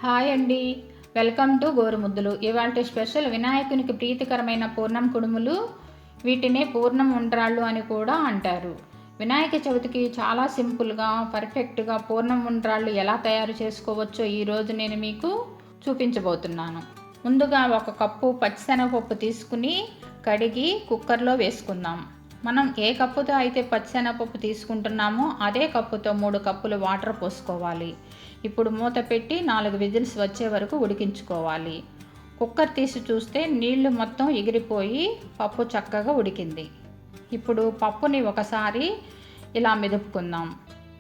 Hi అండి, welcome to గోరుముద్దలు. ఇవాళ special వినాయకునికి ప్రీతికరమైన పూర్ణం కుడుములు. వీటినే పూర్ణం ఉండ్రాళ్ళు అని కూడా అంటారు. వినాయక చవితికి చాలా సింపుల్గా పర్ఫెక్ట్గా పూర్ణం ఉండ్రాళ్ళు ఎలా తయారు చేసుకోవచ్చో ఈరోజు నేను మీకు చూపించబోతున్నాను. ముందుగా 1 కప్పు పచ్చిశనగపప్పు తీసుకుని కడిగి కుక్కర్లో వేసుకుందాం. మనం ఏ కప్పుతో అయితే పచ్చిశనగపప్పు తీసుకుంటున్నామో అదే కప్పుతో 3 కప్పులు వాటర్ పోసుకోవాలి. ఇప్పుడు మూత పెట్టి 4 విజిల్స్ వచ్చే వరకు ఉడికించుకోవాలి. కుక్కర్ తీసి చూస్తే నీళ్లు మొత్తం ఎగిరిపోయి పప్పు చక్కగా ఉడికింది. ఇప్పుడు పప్పుని ఒకసారి ఇలా మెదుపుకుందాం.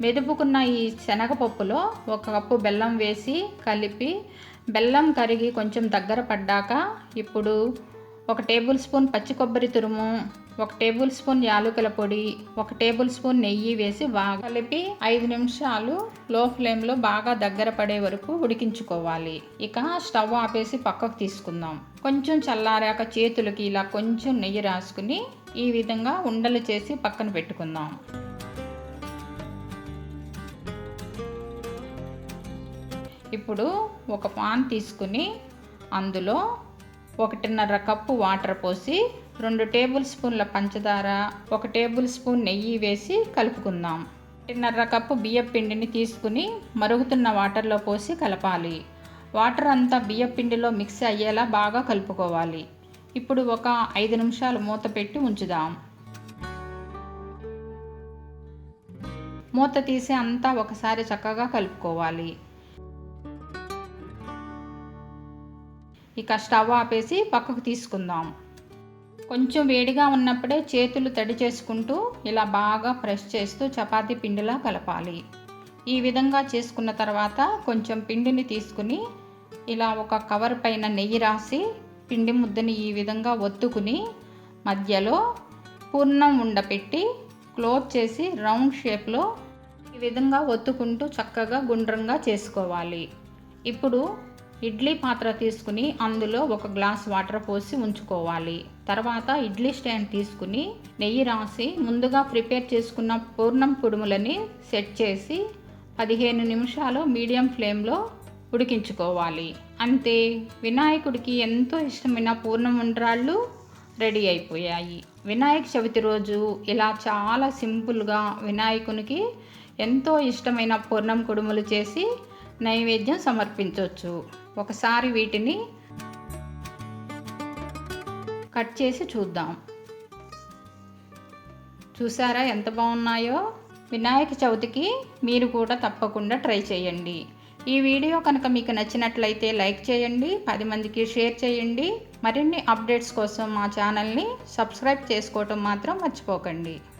మెదుపుకున్న ఈ శనగపప్పులో 1 కప్పు బెల్లం వేసి కలిపి బెల్లం కరిగి కొంచెం దగ్గర పడ్డాక ఇప్పుడు 1 టేబుల్ స్పూన్ పచ్చి కొబ్బరి తురుము, 1 టేబుల్ స్పూన్ యాలకుల పొడి, 1 టేబుల్ స్పూన్ నెయ్యి వేసి బాగా కలిపి 5 నిమిషాలు లో ఫ్లేమ్లో బాగా దగ్గర పడే వరకు ఉడికించుకోవాలి. ఇక స్టవ్ ఆపేసి పక్కకు తీసుకుందాం. కొంచెం చల్లారాక చేతులకి ఇలా కొంచెం నెయ్యి రాసుకుని ఈ విధంగా ఉండలు చేసి పక్కన పెట్టుకుందాం. ఇప్పుడు ఒక పాన్ తీసుకుని అందులో 1.5 కప్పు వాటర్ పోసి 2 టేబుల్ స్పూన్ల పంచదార, 1 టేబుల్ స్పూన్ నెయ్యి వేసి కలుపుకుందాం. 1.5 కప్పు బియ్యం పిండిని తీసుకుని మరుగుతున్న వాటర్లో పోసి కలపాలి. వాటర్ అంతా బియ్యం పిండిలో మిక్స్ అయ్యేలా బాగా కలుపుకోవాలి. ఇప్పుడు ఒక 5 నిమిషాలు మూత పెట్టి ఉంచుదాం. మూత తీసి అంతా ఒకసారి చక్కగా కలుపుకోవాలి. ఇక స్టవ్ ఆపేసి పక్కకు తీసుకుందాం. కొంచెం వేడిగా ఉన్నప్పుడే చేతులు తడి చేసుకుంటూ ఇలా బాగా ప్రెస్ చేస్తూ చపాతీ పిండిలా కలపాలి. ఈ విధంగా చేసుకున్న తర్వాత కొంచెం పిండిని తీసుకుని ఇలా ఒక కవర్ పైన నెయ్యి రాసి పిండి ముద్దని ఈ విధంగా ఒత్తుకుని మధ్యలో పూర్ణం ఉండపెట్టి క్లోజ్ చేసి రౌండ్ షేప్లో ఈ విధంగా ఒత్తుకుంటూ చక్కగా గుండ్రంగా చేసుకోవాలి. ఇప్పుడు ఇడ్లీ పాత్ర తీసుకుని అందులో 1 గ్లాస్ వాటర్ పోసి ఉంచుకోవాలి. తర్వాత ఇడ్లీ స్టాండ్ తీసుకుని నెయ్యి రాసి ముందుగా ప్రిపేర్ చేసుకున్న పూర్ణం కుడుములని సెట్ చేసి 15 నిమిషాలు మీడియం ఫ్లేమ్లో ఉడికించుకోవాలి. అంతే, వినాయకుడికి ఎంతో ఇష్టమైన పూర్ణం ఉండ్రాళ్ళు రెడీ అయిపోయాయి. వినాయక చవితి రోజు ఇలా చాలా సింపుల్గా వినాయకునికి ఎంతో ఇష్టమైన పూర్ణం కుడుములు చేసి నైవేద్యం సమర్పించవచ్చు. ఒకసారి వీటిని కట్ చేసి చూద్దాం. చూసారా ఎంత బాగున్నాయో? వినాయక చవితికి మీరు కూడా తప్పకుండా ట్రై చేయండి. ఈ వీడియో కనుక మీకు నచ్చినట్లయితే లైక్ చేయండి, 10 మందికి షేర్ చేయండి. మరిన్ని అప్డేట్స్ కోసం మా ఛానల్ని సబ్స్క్రైబ్ చేసుకోవటం మాత్రం మర్చిపోకండి.